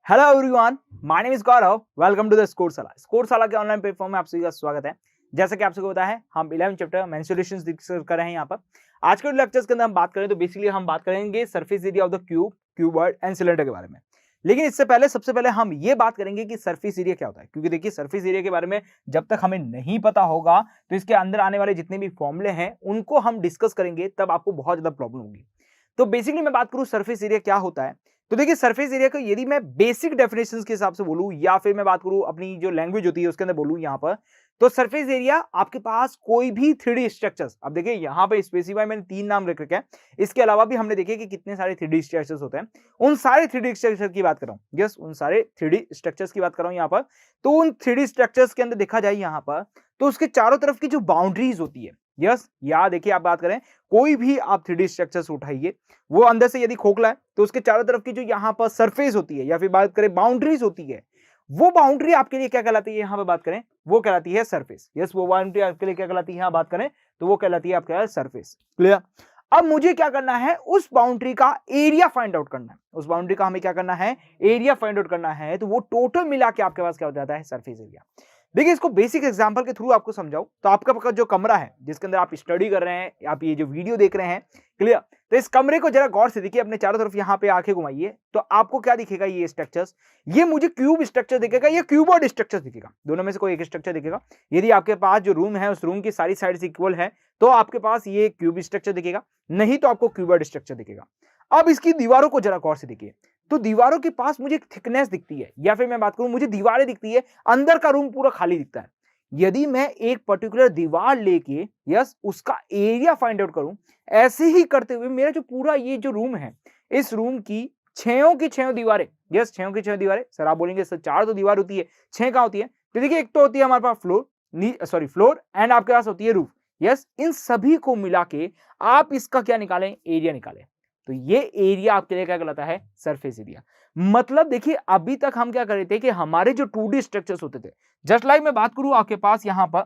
Hello everyone, my name is Gaurav. Welcome to the Scoreshala के online platform में आप सभी का स्वागत है। जैसा कि आप सबको पता है, हम 11 चैप्टर मेंसुरेशंस डिस्कस कर रहे हैं यहाँ पर। आज के लेक्चर्स के अंदर हम बात करें तो बेसिकली हम बात करेंगे surface area of the cube, cuboid and cylinder के बारे में। लेकिन इससे पहले सबसे पहले हम ये बात करेंगे कि सरफेस एरिया क्या होता है, क्योंकि देखिए सरफेस एरिया के बारे में जब तक हमें नहीं पता होगा तो इसके अंदर आने वाले जितने भी फॉर्मूले हैं उनको हम डिस्कस करेंगे, तब आपको बहुत ज्यादा प्रॉब्लम होगी। तो बेसिकली मैं बात करूं सरफेस एरिया क्या होता है, तो देखिए सरफेस एरिया को यदि मैं बेसिक डेफिनेशंस के हिसाब से बोलूं या फिर मैं बात करूं अपनी जो लैंग्वेज होती है उसके अंदर बोलूं यहां पर, तो सरफेस एरिया आपके पास कोई भी 3D स्ट्रक्चर्स, अब देखिए यहां पे स्पेसिफाई मैंने 3 नाम रख रखे हैं, इसके अलावा भी हमने देखे कि कितने सारे 3D स्ट्रक्चर्स होते हैं। उन सारे 3D स्ट्रक्चर की बात कर रहा हूं, यस उन सारे 3D स्ट्रक्चर्स की बात कर रहा हूं यहां पर। तो उन 3D स्ट्रक्चर्स के अंदर देखा जाए यहां पर, तो उसके चारों तरफ की जो बाउंड्रीज होती है, यस या देखिए आप बात करें कोई भी आप 3D स्ट्रक्चर्स उठाइए, वो अंदर से यदि खोखला है तो उसके चारों तरफ की जो यहां पर सरफेस होती है या फिर बात करें बाउंड्रीज होती है, वो बाउंड्री आपके लिए क्या कहलाती है यहां पर बात करें, वो कहलाती है सरफेस। यस वो बाउंड्री आपके लिए क्या कहलाती है यहां बात करें तो वो कहलाती है आपका सरफेस। क्लियर। अब मुझे क्या करना है, उस बाउंड्री का एरिया फाइंड आउट करना है। उस बाउंड्री का हमें क्या करना है, एरिया फाइंड आउट करना है। तो वो टोटल मिला के आपके पास क्या हो जाता है, सरफेस एरिया। देखिए इसको बेसिक एग्जांपल के थ्रू आपको समझाऊं तो आपका जो कमरा है जिसके अंदर आप स्टडी कर रहे हैं, आप ये जो वीडियो देख रहे हैं, क्लियर, तो इस कमरे को जरा गौर से देखिए, अपने चारों तरफ यहाँ पे आंखें घुमाइए तो आपको क्या दिखेगा, ये स्ट्रक्चर्स, ये मुझे क्यूब स्ट्रक्चर दिखेगा या क्यूबॉइड स्ट्रक्चर दिखेगा, दोनों में से कोई एक स्ट्रक्चर दिखेगा। यदि आपके पास जो रूम है उस रूम की सारी साइड्स इक्वल है तो आपके पास ये क्यूब स्ट्रक्चर दिखेगा, नहीं तो आपको क्यूबॉइड स्ट्रक्चर दिखेगा। अब इसकी दीवारों को जरा गौर से देखिए, तो दीवारों के पास मुझे एक थिकनेस दिखती है, या फिर मैं बात करूं मुझे दीवारें दिखती है, अंदर का रूम पूरा खाली दिखता है। यदि मैं एक पर्टिकुलर दीवार लेके यस उसका एरिया फाइंड आउट करूं, ऐसे ही करते हुए मेरा जो पूरा ये जो रूम है, इस रूम की छयों की छयों दीवारें, यस छयों की छयों दीवारें, सर आप बोलेंगे सर 4 तो दीवार होती है, 6 कहां होती है, तो देखिए एक तो होती है हमारे पास फ्लोर एंड आपके पास होती है रूफ। यस इन सभी को मिला के आप इसका क्या निकालें, एरिया निकालें। तो ये एरिया आपके लिए क्या कहलाता है, सरफेस एरिया। मतलब देखिए अभी तक हम क्या कर रहे थे कि हमारे जो 2D स्ट्रक्चर्स होते थे, जस्ट लाइक मैं बात करूं आपके पास यहां पर,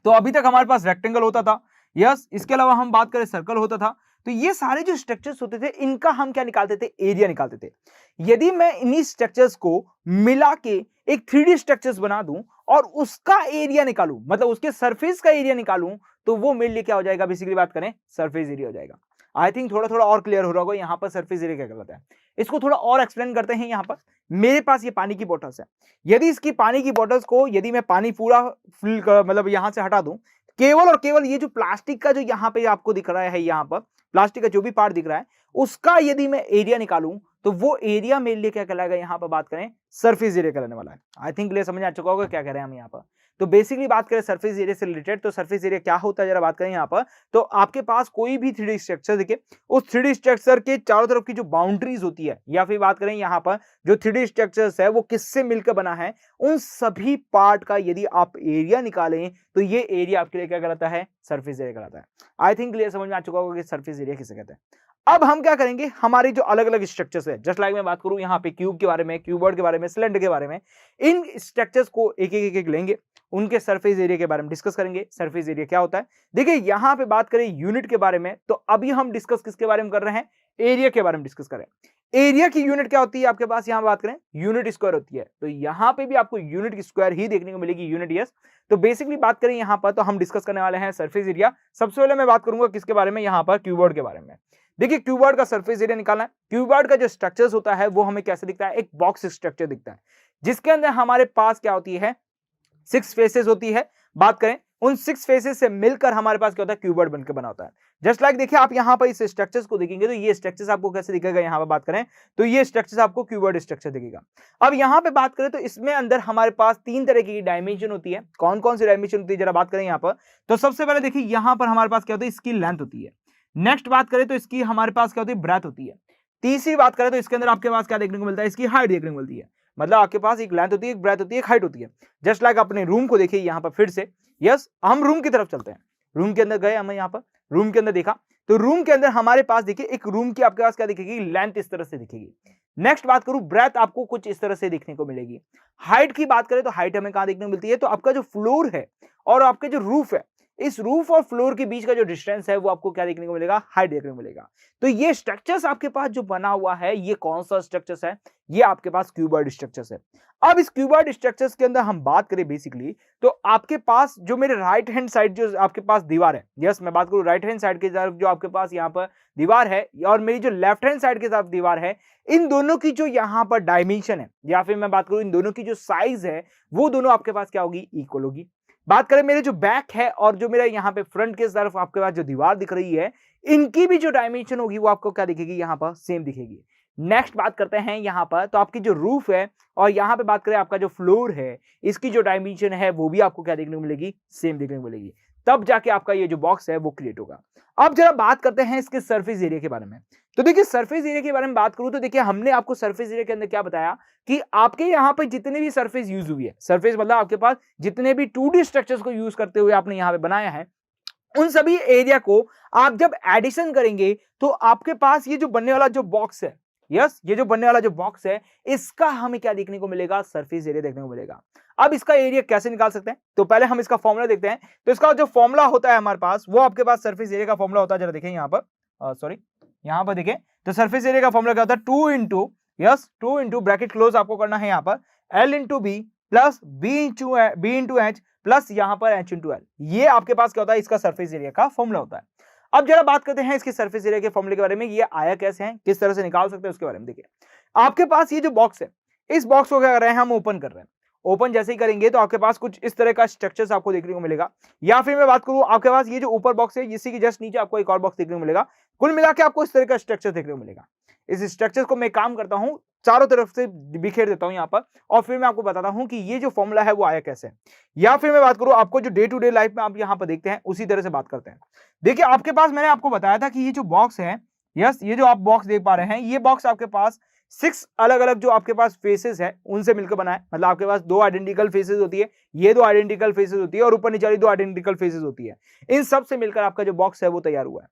तो अभी तक हमारे पास रेक्टेंगल होता था, यस इसके अलावा हम बात करें सर्कल होता था, तो ये सारे जो स्ट्रक्चर्स होते थे इनका हम क्या निकालते थे, एरिया निकालते थे। यदि मैं इन्हीं स्ट्रक्चर्स को मिला के एक 3D स्ट्रक्चर्स बना दूं और उसका एरिया निकालूं, मतलब उसके सरफेस का एरिया निकालूं, तो वो मेरे लिए क्या हो जाएगा, बेसिकली बात करें सरफेस एरिया हो जाएगा। आई थिंक थोड़ा थोड़ा और क्लियर हो रहा होगा यहाँ पर सरफेस एरिया क्या कहलाता है। इसको थोड़ा और एक्सप्लेन करते हैं। यहाँ पर मेरे पास ये पानी की बोतल्स है, यदि इसकी पानी की बोतल्स को यदि मैं पानी पूरा फिल मतलब यहां से हटा दूं, केवल और केवल ये जो प्लास्टिक का जो यहाँ पे आपको दिख रहा है, यहाँ पर प्लास्टिक का जो भी पार्ट दिख रहा है उसका यदि मैं एरिया निकालूं, तो वो एरिया मेरे लिए क्या कहलाएगा, यहाँ पर बात करें सरफेस एरिया कहलाने वाला है। आई थिंक क्लियर समझ आ चुका होगा क्या कह रहे हैं हम यहाँ पर। तो बेसिकली बात करें सरफेस एरिया से रिलेटेड, तो सरफेस एरिया क्या होता है जरा बात करें यहाँ पर, तो आपके पास कोई भी 3D स्ट्रक्चर देखिए, उस 3D स्ट्रक्चर के चारों तरफ की जो बाउंड्रीज होती है, या फिर बात करें यहाँ पर जो 3D स्ट्रक्चर्स है वो किससे मिलकर बना है, उन सभी पार्ट का यदि आप एरिया निकालें तो ये एरिया आपके लिए क्या कहलाता है, सरफेस एरिया कहलाता है। आई थिंक क्लियर समझ में आ चुका होगा कि सरफेस एरिया किसे कहते हैं। अब हम क्या करेंगे, हमारे जो अलग अलग स्ट्रक्चर्स है, जस्ट लाइक मैं बात करूं यहाँ पे क्यूब के बारे में, क्यूबॉइड के बारे में, सिलेंडर के बारे में, इन स्ट्रक्चर्स को एक लेंगे, उनके सरफेस एरिया के बारे में डिस्कस करेंगे। सरफेस एरिया क्या होता है, देखिए यहां पे बात करें यूनिट के बारे में, तो अभी हम डिस्कस किसके बारे में कर रहे हैं, एरिया के बारे में डिस्कस करें। एरिया की यूनिट क्या होती है आपके पास, यहां बात करें यूनिट स्क्वायर होती है, तो यहां पे भी आपको यूनिट की स्क्वायर ही देखने को मिलेगी, यूनिट यस। तो बेसिकली बात करें यहां पर, तो हम डिस्कस करने वाले हैं सरफेस एरिया। सबसे पहले मैं बात करूंगा किसके बारे में, यहां पर क्यूबॉइड के बारे में। देखिए क्यूबॉइड का सरफेस एरिया निकालना है। क्यूबॉइड का जो स्ट्रक्चर्स होता है वो हमें कैसे दिखता है, एक बॉक्स स्ट्रक्चर दिखता है, जिसके अंदर हमारे पास क्या होती है, 6 फेसेस होती है। बात करें उन 6 फेसेस से मिलकर हमारे पास क्या होता है, क्यूबॉइड बनकर बना होता है। जस्ट लाइक देखिए आप यहां पर इस स्ट्रक्चर्स को देखेंगे तो ये स्ट्रक्चर्स आपको कैसे दिखेगा, यहां पर बात करें तो ये स्ट्रक्चर्स आपको क्यूबॉइड स्ट्रक्चर दिखेगा। अब यहां पे बात करें तो इसमें अंदर हमारे पास 3 तरह की डायमेंशन होती है। कौन कौन सी डायमेंशन होती है जरा बात करें यहां पर, तो सबसे पहले देखिए यहां पर हमारे पास क्या होता है, इसकी लेंथ होती है। नेक्स्ट बात करें तो इसकी हमारे पास क्या होती है, ब्रेथ होती है। तीसरी बात करें तो इसके अंदर आपके पास क्या देखने को मिलता है, इसकी हाइट देखने को मिलती है। मतलब आपके पास एक लेंथ होती है, एक ब्रेथ होती है, एक हाइट होती है। जस्ट लाइक अपने रूम को देखिए यहाँ पर फिर से, यस हम रूम की तरफ चलते हैं, रूम के अंदर गए हम, यहाँ पर रूम के अंदर देखा, तो रूम के अंदर हमारे पास देखिए एक रूम की आपके पास क्या दिखेगी, लेंथ इस तरह से दिखेगी। नेक्स्ट बात करूं, ब्रेथ आपको कुछ इस तरह से देखने को मिलेगी। हाइट की बात करें तो हाइट हमें कहां देखने को मिलती है, तो आपका जो फ्लोर है और आपके जो रूफ है, इस रूफ और फ्लोर के बीच का जो डिस्टेंस है वो आपको क्या देखने को मिलेगा, हाइट देखने को मिलेगा। तो ये स्ट्रक्चर्स आपके पास जो बना हुआ है ये कौन सा स्ट्रक्चर्स है, ये आपके पास क्यूबॉइड स्ट्रक्चर्स है। अब इस क्यूबॉइड स्ट्रक्चर्स के अंदर हम बात करें बेसिकली, तो आपके पास जो मेरे राइट हैंड साइड जो आपके पास दीवार है, यस मैं बात करूं राइट हैंड साइड की तरफ जो आपके पास यहाँ पर दीवार है और मेरी जो लेफ्ट हैंड साइड की तरफ दीवार है, इन दोनों की जो यहाँ पर डायमेंशन है या फिर मैं बात करूं इन दोनों की जो साइज है वो दोनों आपके पास क्या होगी, इक्वल होगी। बात करें मेरे जो बैक है और जो मेरा यहाँ पे फ्रंट की तरफ आपके पास जो दीवार दिख रही है, इनकी भी जो डायमेंशन होगी वो आपको क्या दिखेगी, यहाँ पर सेम दिखेगी। नेक्स्ट बात करते हैं यहाँ पर, तो आपकी जो रूफ है और यहाँ पे बात करें आपका जो फ्लोर है, इसकी जो डायमेंशन है वो भी आपको क्या देखने को मिलेगी, सेम देखने को मिलेगी। तब जाके आपका ये जो बॉक्स है वो क्रिएट होगा। अब जरा बात करते हैं इसके सरफेस एरिया के बारे में। तो देखिए सरफेस एरिया के बारे में बात करूं तो देखिए हमने आपको सरफेस एरिया के अंदर क्या बताया कि आपके यहाँ पे जितने भी सरफेस यूज हुई है, सरफेस मतलब आपके पास जितने भी 2D स्ट्रक्चर्स को यूज करते हुए आपने यहाँ पे बनाया है, उन सभी एरिया को आप जब एडिशन करेंगे तो आपके पास ये जो बनने वाला जो बॉक्स है, यस ये जो बनने वाला जो बॉक्स है, इसका हमें क्या देखने को मिलेगा, सरफेस एरिया देखने को मिलेगा। अब इसका एरिया कैसे निकाल सकते हैं, तो पहले हम इसका फॉर्मूला देखते हैं। तो इसका जो फॉर्मूला होता है हमारे पास, वो आपके पास सरफेस एरिया का फॉर्मूला होता है, जरा देखें यहाँ पर, सॉरी यहाँ पर देखें, तो सरफेस एरिया का फॉर्मूला क्या होता है, 2 इंटू ब्रैकेट क्लोज आपको करना है यहाँ पर L into B plus B into H plus यहाँ पर H इंटू एल। ये आपके पास क्या होता है, इसका सरफेस एरिया का फॉर्मूला होता है। अब जरा बात करते हैं इसके सरफेस एरिया के फॉर्मूले के बारे में, ये आया कैसे है, किस तरह से निकाल सकते हैं उसके बारे में। देखिए आपके पास ये जो बॉक्स है, इस बॉक्स को क्या कर रहे हैं, हम ओपन कर रहे हैं। ओपन जैसे ही करेंगे तो आपके पास कुछ इस तरह का स्ट्रक्चर्स आपको देखने को मिलेगा, या फिर मैं बात करूं आपके पास ये जो ऊपर बॉक्स है इसी के जस्ट नीचे आपको एक और बॉक्स देखने को मिलेगा। कुल मिला के आपको इस तरह का स्ट्रक्चर देखने को मिलेगा। इस स्ट्रक्चर को मैं काम करता हूं, चारों तरफ से बिखेर देता हूं यहाँ पर, और फिर मैं आपको बताता हूं कि ये जो फॉर्मूला है वो आया कैसे। या फिर मैं बात करूं आपको जो डे टू डे लाइफ में आप यहाँ पर देखते हैं उसी तरह से बात करते हैं। देखिए आपके पास मैंने आपको बताया था कि ये जो बॉक्स है, यस ये जो आप बॉक्स देख पा रहे हैं, ये बॉक्स आपके पास 6 अलग अलग जो आपके पास फेसेस है उनसे मिलकर बना है। मतलब आपके पास 2 आइडेंटिकल फेसेस होती है, ये 2 आइडेंटिकल फेसेस होती है और ऊपर नीचे वाली 2 आइडेंटिकल फेसेस होती है। इन सब से मिलकर आपका जो बॉक्स है वो तैयार हुआ है।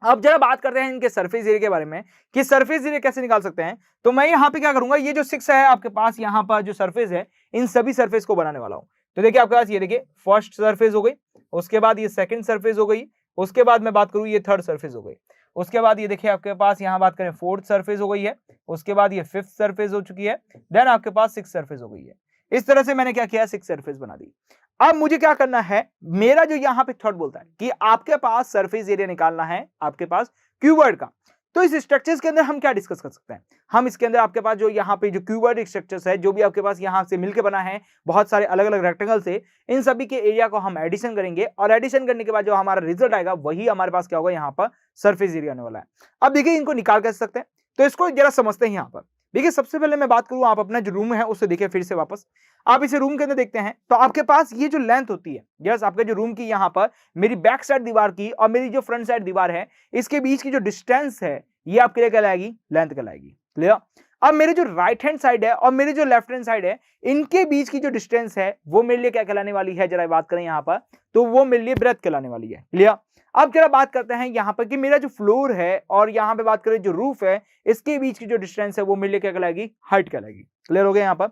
अब जरा बात करते हैं इनके सरफेस एरिया के बारे में कि सरफेस एरिया कैसे निकाल सकते हैं। तो मैं यहाँ पे क्या करूंगा, ये जो 6 है आपके पास यहाँ पर जो सरफेस है, इन सभी सरफेस को बनाने वाला हूं। तो देखिए आपके पास ये देखिए फर्स्ट सरफेस हो गई, उसके बाद ये सेकंड सरफेस हो गई, उसके बाद मैं बात करूं ये थर्ड सरफेस हो गई, उसके बाद ये देखिए आपके पास यहाँ बात करें फोर्थ सरफेस हो गई है, उसके बाद ये फिफ्थ सरफेस हो चुकी है, देन आपके पास 6 सरफेस हो गई है। इस तरह से मैंने क्या किया, 6 सरफेस बना दी। अब मुझे क्या करना है, मेरा जो यहाँ पे थर्ड बोलता है कि आपके पास सरफेस एरिया निकालना है आपके पास क्यूबॉइड का। तो इस स्ट्रक्चर्स के अंदर हम क्या डिस्कस कर सकते हैं, हम इसके अंदर आपके पास जो यहाँ पे जो क्यूबॉइड स्ट्रक्चर्स है, जो भी आपके पास यहाँ से मिलकर बना है बहुत सारे अलग अलग रेक्टेंगल से, इन सभी के एरिया को हम एडिशन करेंगे और एडिशन करने के बाद जो हमारा रिजल्ट आएगा वही हमारे पास क्या होगा, यहाँ पर सरफेस एरिया आने वाला है। अब देखिए इनको निकाल कैसे सकते हैं, तो इसको जरा समझते हैं। यहाँ पर देखिए सबसे पहले मैं बात करूं, आप अपना जो रूम है उससे देखिए फिर से वापस आप इसे रूम के अंदर देखते हैं, तो आपके पास ये जो लेंथ होती है, यस आपके जो रूम की यहाँ पर मेरी बैक साइड दीवार की और मेरी जो फ्रंट साइड दीवार है, इसके बीच की जो डिस्टेंस है ये आपके लिए कहलाएगी लेंथ कहलाएगी। क्लियर। अब मेरे जो राइट हैंड साइड है और मेरे जो लेफ्ट हैंड साइड है, इनके बीच की जो डिस्टेंस है वो मेरे लिए क्या कहलाने वाली है, जरा बात करें यहाँ पर, तो वो मेरे लिए ब्रेथ कहलाने वाली है। क्लियर। अब जरा बात करते हैं यहाँ पर कि मेरा जो फ्लोर है और यहाँ पे बात करें जो रूफ है, इसके बीच की जो डिस्टेंस है वो मेरे लिए क्या कहलाएगी, हाइट कहलाएगी। क्लियर हो गया यहाँ पर।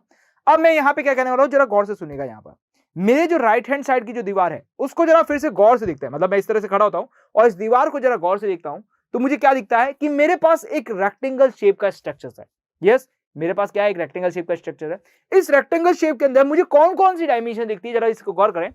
अब मैं यहाँ पे क्या कहने वाला हूँ, जरा गौर से सुनिएगा। यहाँ पर मेरे जो राइट हैंड साइड की जो दीवार है उसको जरा फिर से गौर से दिखता है, मतलब मैं इस तरह से खड़ा होता हूँ और इस दीवार को जरा गौर से देखता हूँ, तो मुझे क्या दिखता है कि मेरे पास एक रेक्टेंगल शेप का स्ट्रक्चर है। यस मेरे पास क्या है, एक रेक्टेंगल शेप का स्ट्रक्चर है। इस रेक्टेंगल शेप के अंदर मुझे कौन कौन सी डायमेंशन दिखती है, जरा इसको गौर करें।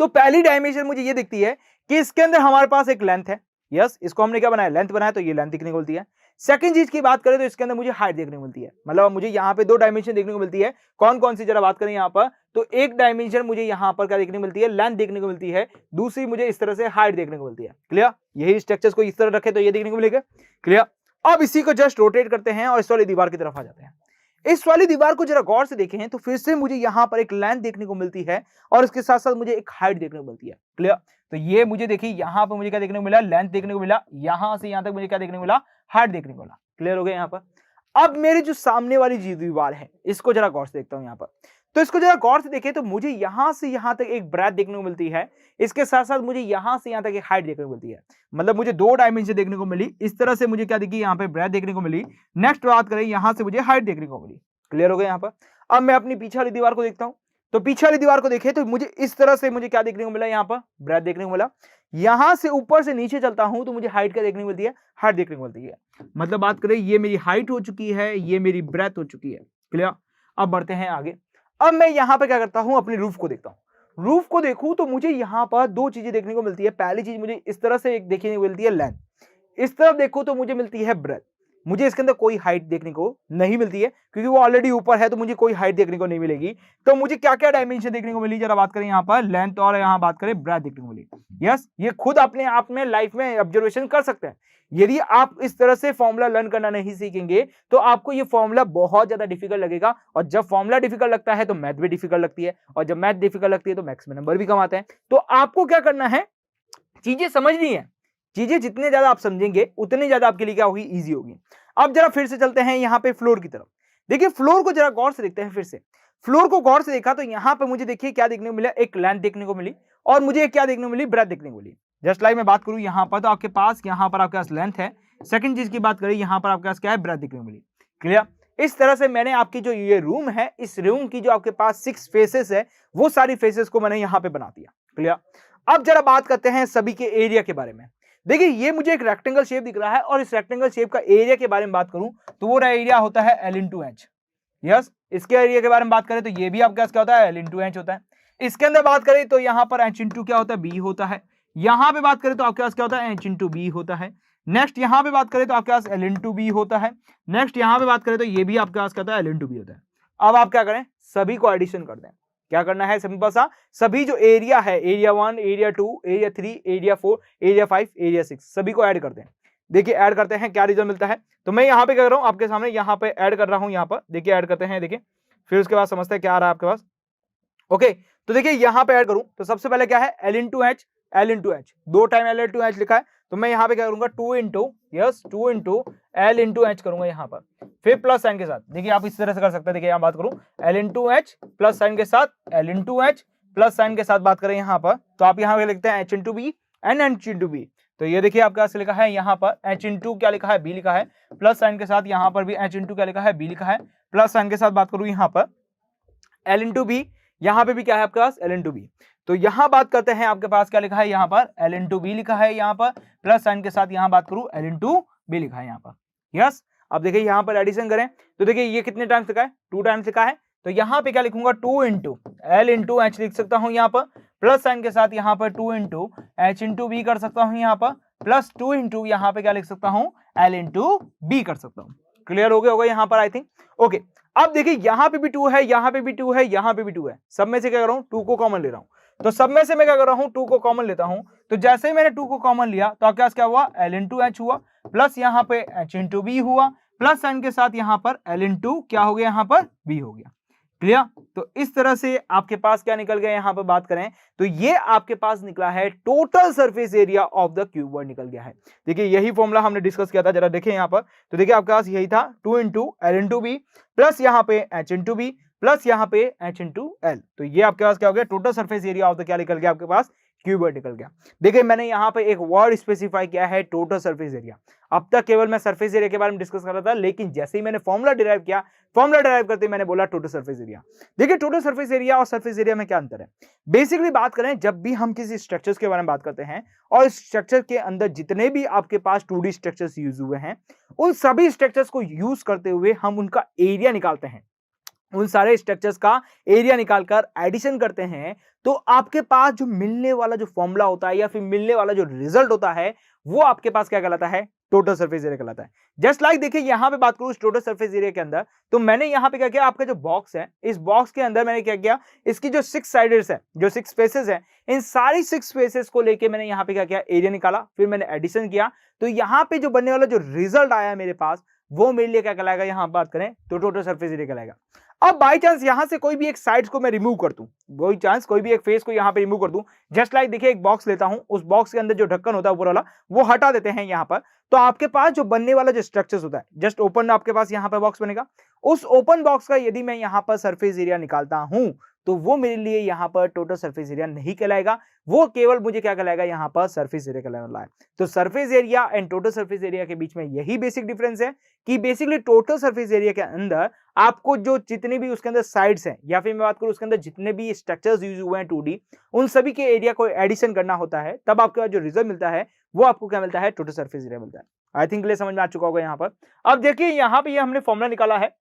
तो पहली डायमेंशन मुझे ये दिखती है कि इसके अंदर हमारे पास एक लेंथ है। यस इसको हमने क्या बनाया, लेंथ बनाया, तो ये लेंथ दिखने को मिलती है। सेकंड चीज की बात करें तो इसके अंदर मुझे हाइट देखने को मिलती है, मतलब मुझे यहाँ पे 2 डायमेंशन देखने को मिलती है। कौन कौन सी, जरा बात करें यहाँ पर, तो एक डायमेंशन मुझे यहाँ पर क्या देखने को मिलती है, लेंथ देखने को मिलती है। दूसरी मुझे इस तरह से हाइट देखने को मिलती है। क्लियर। यही स्ट्रक्चर्स को इस तरह रखे तो ये देखने को मिलेगा। क्लियर। अब इसी को जस्ट रोटेट करते हैं और इस वाली दीवार की तरफ आ जाते हैं। इस वाली दीवार को जरा गौर से देखें तो फिर से मुझे यहाँ पर एक लेंथ देखने को मिलती है और इसके साथ साथ मुझे एक हाइट देखने को मिलती है। क्लियर। तो ये मुझे देखिए यहाँ पर मुझे क्या देखने को मिला, लेंथ देखने को मिला, यहाँ से यहाँ तक मुझे क्या देखने को मिला, हाइट देखने को मिला। क्लियर हो गया यहाँ पर। अब मेरे जो सामने वाली जी दीवार है इसको जरा गौर से देखता हूँ यहाँ पर, तो इसको जरा गौर से देखें तो मुझे यहाँ से यहाँ तक एक ब्रेथ देखने को मिलती है, इसके साथ साथ मुझे यहाँ से यहाँ तक एक हाइट देखने को मिलती है। मतलब मुझे 2 डायमेंशन देखने को मिली, इस तरह से मुझे क्या देखी, यहाँ पे ब्रेथ देखने को मिली। नेक्स्ट बात करें यहाँ से मुझे हाइट देखने को मिली। क्लियर हो गया यहाँ पर। अब मैं अपनी पीछे वाली दीवार को देखता हूँ, तो पीछे वाली दीवार को देखें तो मुझे इस तरह से मुझे क्या देखने को मिला, यहाँ पर ब्रेथ देखने को मिला। यहां से ऊपर से नीचे चलता हूं तो मुझे हाइट क्या देखने को मिलती है, हाइट देखने को मिलती है। मतलब बात करें, ये मेरी हाइट हो चुकी है, ये मेरी ब्रेथ हो चुकी है। क्लियर। अब बढ़ते हैं आगे। अब मैं यहाँ पे क्या करता हूं, अपनी रूफ को देखता हूं। रूफ को देखूं तो मुझे यहाँ पर दो चीजें देखने को मिलती है। पहली चीज मुझे इस तरह से एक देखने को मिलती है लेंथ, इस तरफ देखो तो मुझे मिलती है ब्रेथ। मुझे इसके अंदर कोई हाइट देखने को नहीं मिलती है क्योंकि वो ऑलरेडी ऊपर है, तो मुझे कोई हाइट देखने को नहीं मिलेगी। तो मुझे क्या क्या डायमेंशन देखने को मिली, जरा बात करें यहाँ पर लेंथ और यहाँ बात करें ब्रेथ देखने को मिली। यस, ये खुद अपने आप में लाइफ में ऑब्जर्वेशन कर सकते हैं। यदि आप इस तरह से फॉर्मूला लर्न करना नहीं सीखेंगे तो आपको ये फॉर्मूला बहुत ज्यादा डिफिकल्ट लगेगा, और जब फॉर्मूला डिफिकल्ट लगता है तो मैथ भी डिफिकल्ट लगती है, और जब मैथ डिफिकल्ट लगती है तो मैथ्स में नंबर भी कम आते हैं। तो आपको क्या करना है, चीजें समझनी है। चीजें जितने ज्यादा आप समझेंगे उतनी ज्यादा आपके लिए क्या होगी, इजी होगी। अब जरा फिर से चलते हैं यहाँ पे फ्लोर की तरफ। देखिए फ्लोर को जरा गौर से देखते हैं। फिर से फ्लोर को गौर से देखा तो यहाँ पे मुझे देखिए क्या देखने को मिला, एक लेंथ देखने को मिली, और मुझे क्या देखने को मिली, ब्रेथ देखने को मिली। जस्ट लाइक मैं बात करूं यहाँ पर तो आपके पास यहाँ पर आपके पास लेंथ है। सेकंड चीज की बात करें, यहाँ पर आपके पास क्या है, ब्रेथ देखने को मिली। क्लियर। इस तरह से मैंने आपकी जो ये रूम है, इस रूम की जो आपके पास 6 फेसेस है, वो सारी फेसेस को मैंने यहाँ पे बना दिया। क्लियर। अब जरा बात करते हैं सभी के एरिया के बारे में। देखिए ये मुझे एक रेक्टेंगल शेप दिख रहा है, और इस रेक्टेंगल शेप का एरिया के बारे में बात करूं तो वो एरिया होता है L/H। यस, इसके एरिया के बारे में बात करें तो ये भी आपके पास क्या होता है, L/H होता है। इसके अंदर बात करें तो यहाँ पर H क्या होता है, B होता है। यहाँ पे बात करें तो आपके पास क्या होता है, H/B होता है। नेक्स्ट यहाँ पे बात करें तो आपके पास L/B होता है। नेक्स्ट यहाँ पे बात करें तो ये भी आपके पास क्या होता है, L/B होता है। अब आप क्या करें, सभी को एडिशन कर दें। क्या करना है, सिंपल सा, सभी जो एरिया है, area 1, area 2, area 3, area 4, area 5, area 6, सभी को ऐड करते हैं। देखिए ऐड करते हैं, क्या रिजल्ट मिलता है। तो मैं यहाँ पे क्या कर रहा हूँ, आपके सामने यहाँ पे ऐड कर रहा हूँ। यहाँ पर देखिए ऐड करते हैं, देखिए फिर उसके बाद समझते हैं क्या आ रहा है आपके पास। ओके, तो देखिए यहाँ पे ऐड करूं तो सबसे पहले क्या है, L/H, L/H, 2 टाइम L/H लिखा है, तो मैं यहाँ पे क्या करूंगा, 2 इंटू L/H करूंगा यहाँ पर, फिर प्लस साइन के साथ। देखिए आप इस तरह से कर सकते हैं। देखिए यहाँ बात करूं L/H प्लस साइन के साथ, L/H प्लस साइन के साथ बात करें यहाँ पर, तो आप यहाँ पे लिखते हैं H/B एंड H/B। तो ये देखिए आपके पास लिखा है यहाँ पर H इंटू क्या लिखा है, B लिखा है, प्लस साइन के साथ यहाँ पर भी H इंटू क्या लिखा है, B लिखा है, प्लस साइन के साथ बात करूं यहाँ पर L/B, यहाँ पे भी क्या है आपके पास, L/B। तो यहाँ बात करते हैं, आपके पास क्या लिखा है यहाँ पर, L/B लिखा है यहाँ पर, प्लस साइन के साथ यहाँ बात करूं L/B लिखा है यहाँ पर। यस, अब देखिए यहाँ पर एडिशन करें तो देखिए ये कितने टाइम्स लिखा है, 2 टाइम्स लिखा है। तो यहाँ पे क्या लिखूंगा, 2 इंटू L/H लिख सकता हूँ यहाँ पर, प्लस साइन के साथ यहाँ पर 2 इंटू H/B कर सकता हूँ यहाँ पर, प्लस 2 इंटू यहाँ पे क्या लिख सकता हूँ, L/B कर सकता हूँ। क्लियर हो गया होगा यहाँ पर, आई थिंक। ओके, अब देखिए यहाँ पे भी 2 है, यहाँ पे भी 2 है, यहाँ पे भी 2 है। सब में से क्या कर रहा हूँ, 2 को कॉमन ले रहा हूँ। तो सब में से मैं क्या कर रहा हूँ, 2 को कॉमन लेता हूँ। तो जैसे ही मैंने 2 को कॉमन लिया तो आपके पास क्या हुआ, L/H हुआ, प्लस यहाँ पे H/B हुआ, प्लस साइन के साथ यहाँ पर L क्या हो गया, यहाँ पर B हो गया। क्लियर। तो इस तरह से आपके पास क्या निकल गया, यहाँ पर बात करें तो ये आपके पास निकला है total surface area of the cuboid निकल गया है। देखिए यही फॉर्मूला हमने डिस्कस किया था, जरा देखें यहाँ पर। तो देखिए आपके पास यही था, 2 इंटू L/B प्लस यहाँ पे H/B प्लस यहाँ पे H/L। तो ये आपके पास क्या हो गया, total surface area of the क्या निकल गया, आपके पास क्यूबॉइड निकल गया। देखिए मैंने यहाँ पे एक वर्ड स्पेसिफाई किया है, टोटल सरफेस एरिया। अब तक केवल मैं सरफेस एरिया के बारे में डिस्कस कर रहा था, लेकिन जैसे ही मैंने फॉर्मूला डिराइव किया, फॉर्मूला डिराइव करते मैंने बोला टोटल सरफेस एरिया। देखिए टोटल सरफेस एरिया और सरफेस एरिया में क्या अंतर है। बेसिकली बात करें, जब भी हम किसी स्ट्रक्चर्स के बारे में बात करते हैं और स्ट्रक्चर के अंदर जितने भी आपके पास 2D स्ट्रक्चर्स यूज हुए हैं, उन सभी स्ट्रक्चर्स को यूज करते हुए हम उनका एरिया निकालते हैं। उन सारे स्ट्रक्चर्स का एरिया निकालकर एडिशन करते हैं, तो आपके पास जो मिलने वाला जो फॉर्मूला होता है या फिर मिलने वाला जो रिजल्ट होता है, वो आपके पास क्या कहलाता है, टोटल सरफेस एरिया कहलाता है। जस्ट लाइक देखिए यहां पे बात करूं टोटल सरफेस एरिया के अंदर, तो मैंने यहां पे क्या किया, आपका जो बॉक्स है, इस बॉक्स के अंदर मैंने क्या किया, इसकी जो 6 साइड्स है, जो 6 फेसेस है, इन सारी 6 फेसेस को लेके मैंने यहां पे क्या किया, एरिया निकाला, फिर मैंने एडिशन किया। तो यहां पे जो बनने वाला जो रिजल्ट आया मेरे पास, वो मेरे लिए क्या कहलाएगा, यहां बात करें तो टोटल सरफेस एरिया कहलाएगा। अब बाई चांस यहां से कोई भी एक साइड को मैं रिमूव कर दूं, बाई चांस कोई भी एक फेस को यहां पे रिमूव कर दूं, जस्ट लाइक देखिए एक बॉक्स लेता हूं, उस बॉक्स के अंदर जो ढक्कन होता है ऊपर वाला, वो हटा देते हैं यहां पर, तो आपके पास जो बनने वाला जो स्ट्रक्चर्स होता है, जस्ट ओपन आपके पास यहां पर बॉक्स बनेगा। उस ओपन बॉक्स का यदि मैं यहां पर सरफेस एरिया निकालता हूं, तो वो मेरे लिए यहाँ पर टोटल सरफेस एरिया नहीं कहलाएगा, वो केवल मुझे क्या कहलाएगा यहाँ पर सरफेस एरिया कहलाने वाला है। तो surface area and total surface area के बीच में यही बेसिक डिफरेंस है कि बेसिकली टोटल सरफेस एरिया के अंदर आपको जो जितने भी उसके अंदर साइड्स हैं या फिर मैं बात करूं उसके अंदर जितने भी स्ट्रक्चर्स यूज हुए हैं 2D, उन सभी के एरिया को एडिशन करना होता है, तब आपके पास जो रिजल्ट मिलता है वो आपको क्या मिलता है, टोटल सरफेस एरिया मिलता है। आई थिंक ये समझ में आ चुका होगा यहाँ पर। अब देखिए यहाँ पे ये हमने फॉर्मूला निकाला है।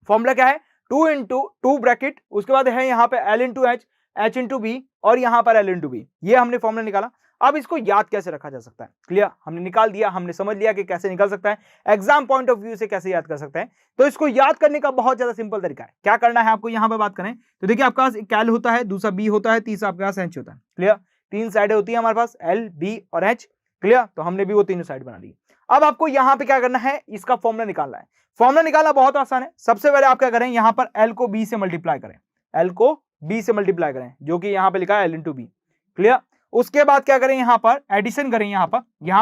फॉर्मूला क्या है, 2 इंटू 2 ब्रैकेट, उसके बाद है यहाँ पे L into H, H into B और यहाँ पर L इंटू बी, ये हमने फॉर्मूला निकाला। अब इसको याद कैसे रखा जा सकता है, क्लियर, हमने निकाल दिया, हमने समझ लिया कि कैसे निकल सकता है, एग्जाम पॉइंट ऑफ व्यू से कैसे याद कर सकते हैं। तो इसको याद करने का बहुत ज्यादा सिंपल तरीका है। क्या करना है आपको यहाँ पे बात करें तो देखिए आपके पास L होता है, दूसरा B होता है, तीसरा आपके पास H होता है, क्लियर, 3 साइडें होती है हमारे पास L, B और H, क्लियर। तो हमने भी वो तीनों साइड बना ली। अब आपको यहाँ पे क्या करना है, इसका फॉर्मूला निकालना है। फॉर्मूला निकालना बहुत आसान है। सबसे पहले आप क्या करें, यहाँ पर L को B से मल्टीप्लाई करें, L को B से मल्टीप्लाई करें, जो कि यहाँ पे लिखा है L इंटू बी, क्लियर। उसके बाद क्या करें, यहाँ पर एडिशन करें, यहाँ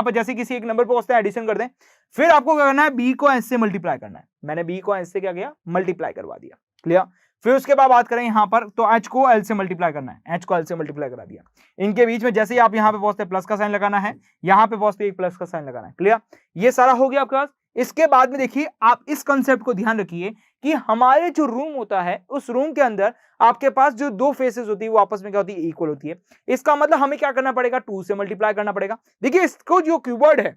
पर जैसे किसी एक नंबर पे पहुंचते हैं एडिशन कर दें। फिर आपको क्या करना है, B को H से मल्टीप्लाई करना है। मैंने B को H से क्या किया, मल्टीप्लाई करवा दिया, क्लियर। फिर उसके बाद बात करें यहाँ पर तो H को L से मल्टीप्लाई करना है, H को L से मल्टीप्लाई करा दिया। इनके बीच में जैसे ही आप यहाँ पे पहुंचते प्लस का साइन लगाना है, यहाँ पे पहुंचते एक प्लस का साइन लगाना है, क्लियर। ये सारा हो गया आपके पास। इसके बाद में देखिए आप इस कंसेप्ट को ध्यान रखिए कि हमारे जो रूम होता है उस रूम के अंदर आपके पास जो दो फेसेस होती है वो आपस में क्या होती है, इक्वल होती है। इसका मतलब हमें क्या करना पड़ेगा, 2 से मल्टीप्लाई करना पड़ेगा। देखिए इसको जो कीवर्ड है